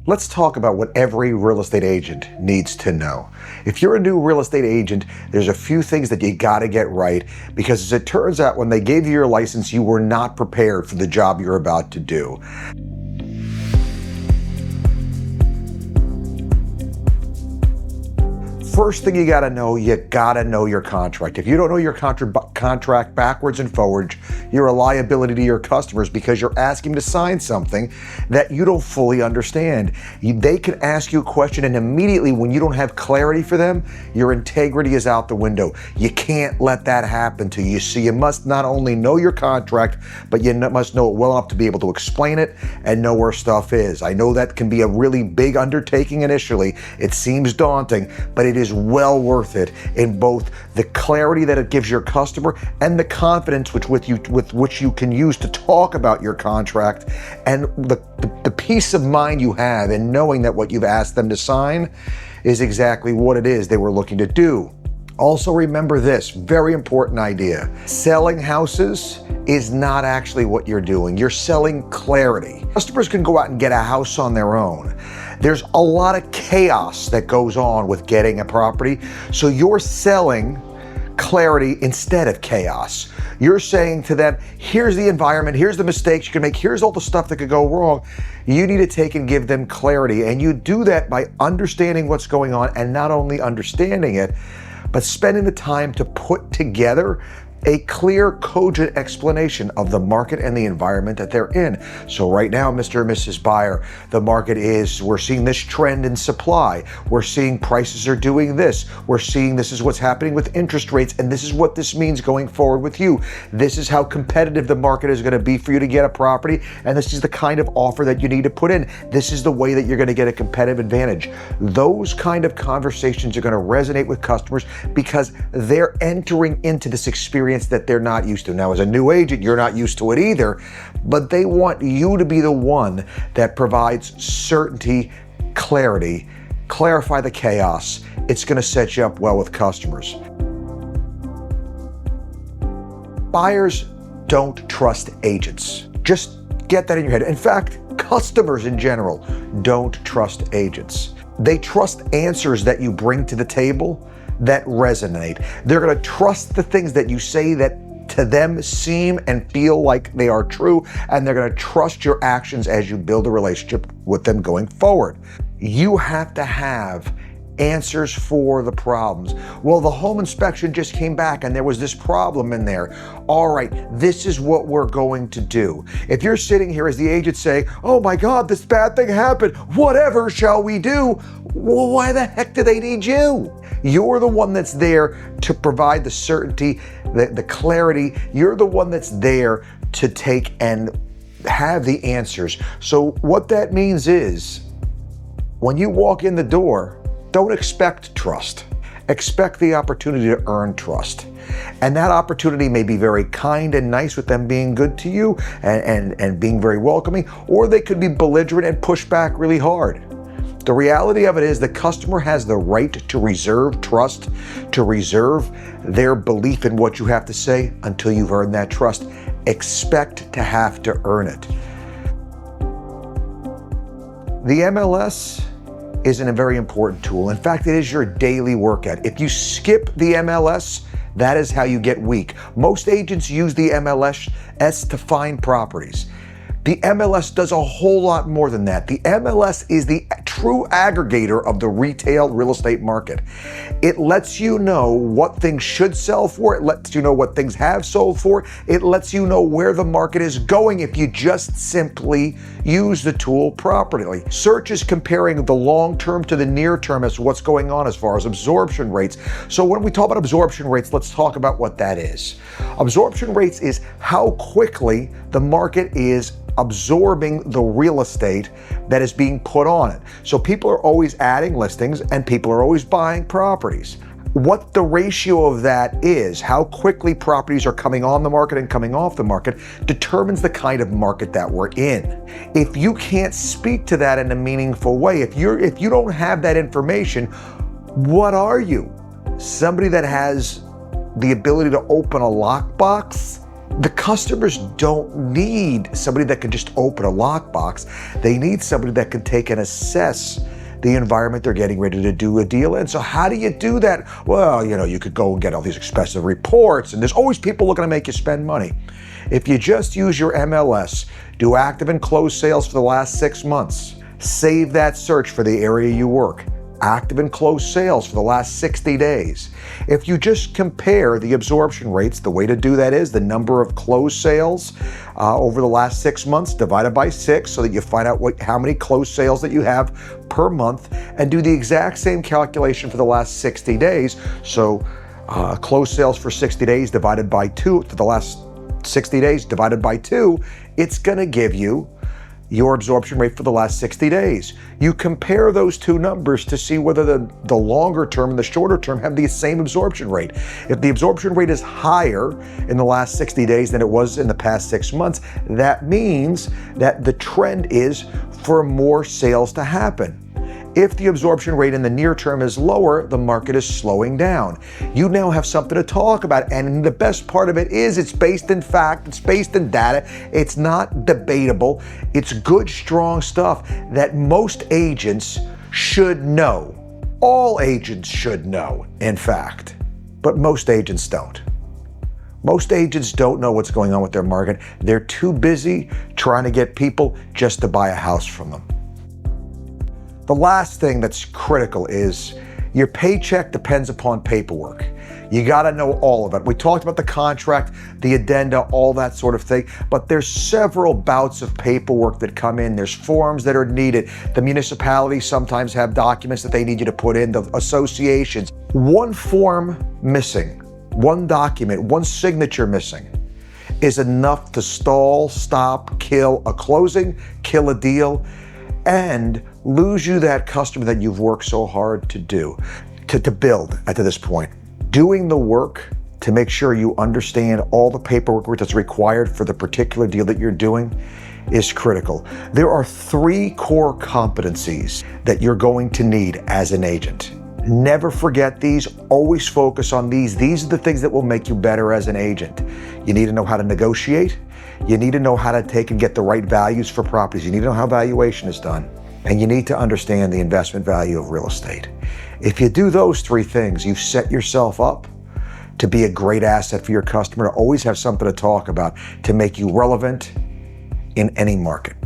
Let's talk about what every real estate agent needs to know. If you're a new real estate agent, there's a few things that you gotta get right, because as it turns out, when they gave you your license, you were not prepared for the job you're about to do. First thing you gotta know your contract. If you don't know your contract backwards and forwards, you're a liability to your customers because you're asking them to sign something that you don't fully understand. They can ask you a question, and immediately when you don't have clarity for them, your integrity is out the window. You can't let that happen to you. So you must not only know your contract, but you must know it well enough to be able to explain it and know where stuff is. I know that can be a really big undertaking initially. It seems daunting, but it is well worth it in both the clarity that it gives your customer and the confidence with which you can use to talk about your contract, and the peace of mind you have in knowing that what you've asked them to sign is exactly what it is they were looking to do. Also remember this very important idea. Selling houses is not actually what you're doing. You're selling clarity. Customers can go out and get a house on their own. There's a lot of chaos that goes on with getting a property, so you're selling clarity instead of chaos. You're saying to them, here's the environment, here's the mistakes you can make, here's all the stuff that could go wrong. You need to take and give them clarity, and you do that by understanding what's going on, and not only understanding it, but spending the time to put together a clear, cogent explanation of the market and the environment that they're in. So right now, Mr. and Mrs. Buyer, the market is, we're seeing this trend in supply. We're seeing prices are doing this. We're seeing this is what's happening with interest rates, and this is what this means going forward with you. This is how competitive the market is gonna be for you to get a property, and this is the kind of offer that you need to put in. This is the way that you're gonna get a competitive advantage. Those kind of conversations are gonna resonate with customers because they're entering into this experience that they're not used to. Now, as a new agent, you're not used to it either, but they want you to be the one that provides certainty, clarity, clarify the chaos. It's going to set you up well with customers. Buyers don't trust agents. Just get that in your head. In fact, customers in general don't trust agents. They trust answers that you bring to the table that resonate. They're going to trust the things that you say that to them seem and feel like they are true, and they're going to trust your actions as you build a relationship with them going forward. You have to have answers for the problems. Well, the home inspection just came back and there was this problem in there. All right, this is what we're going to do. If you're sitting here as the agent saying, oh my God, this bad thing happened, whatever shall we do? Well, why the heck do they need you? You're the one that's there to provide the certainty, the clarity. You're the one that's there to take and have the answers. So what that means is, when you walk in the door, don't expect trust. Expect the opportunity to earn trust. And that opportunity may be very kind and nice with them being good to you and being very welcoming, or they could be belligerent and push back really hard. The reality of it is the customer has the right to reserve trust, to reserve their belief in what you have to say until you've earned that trust. Expect to have to earn it. The MLS isn't a very important tool. In fact, it is your daily workout. If you skip the MLS, that is how you get weak. Most agents use the MLS to find properties. The MLS does a whole lot more than that. The MLS is the true aggregator of the retail real estate market. It lets you know what things should sell for. It lets you know what things have sold for. It lets you know where the market is going if you just simply use the tool properly. Search is comparing the long term to the near term as to what's going on as far as absorption rates. So when we talk about absorption rates, let's talk about what that is. Absorption rates is how quickly the market is absorbing the real estate that is being put on it. So people are always adding listings and people are always buying properties. What the ratio of that is, how quickly properties are coming on the market and coming off the market, determines the kind of market that we're in. If you can't speak to that in a meaningful way, if you don't have that information, what are you? Somebody that has the ability to open a lockbox The customers don't need somebody that can just open a lockbox. They need somebody that can take and assess the environment they're getting ready to do a deal in. So how do you do that? Well, you could go and get all these expensive reports, and there's always people looking to make you spend money. If you just use your MLS, do active and closed sales for the last 6 months, save that search for the area you work, active and closed sales for the last 60 days. If you just compare the absorption rates, the way to do that is the number of closed sales over the last 6 months divided by 6, so that you find out how many closed sales that you have per month, and do the exact same calculation for the last 60 days. So closed sales for 60 days divided by 2, for the last 60 days divided by 2, it's going to give you your absorption rate for the last 60 days. You compare those two numbers to see whether the longer term and the shorter term have the same absorption rate. If the absorption rate is higher in the last 60 days than it was in the past 6 months, that means that the trend is for more sales to happen. If the absorption rate in the near term is lower, the market is slowing down. You now have something to talk about, and the best part of it is it's based in fact, it's based in data, it's not debatable, it's good, strong stuff that most agents should know. All agents should know, in fact, but most agents don't. Most agents don't know what's going on with their market. They're too busy trying to get people just to buy a house from them. The last thing that's critical is your paycheck depends upon paperwork. You got to know all of it. We talked about the contract, the addenda, all that sort of thing, but there's several bouts of paperwork that come in. There's forms that are needed. The municipalities sometimes have documents that they need you to put in, the associations. One form missing, one document, one signature missing is enough to stall, stop, kill a closing, kill a deal, and lose you that customer that you've worked so hard to build to this point. Doing the work to make sure you understand all the paperwork that's required for the particular deal that you're doing is critical. There are 3 core competencies that you're going to need as an agent. Never forget these, always focus on these. These are the things that will make you better as an agent. You need to know how to negotiate. You need to know how to take and get the right values for properties. You need to know how valuation is done. And you need to understand the investment value of real estate. If you do those 3 things, you've set yourself up to be a great asset for your customer, to always have something to talk about, to make you relevant in any market.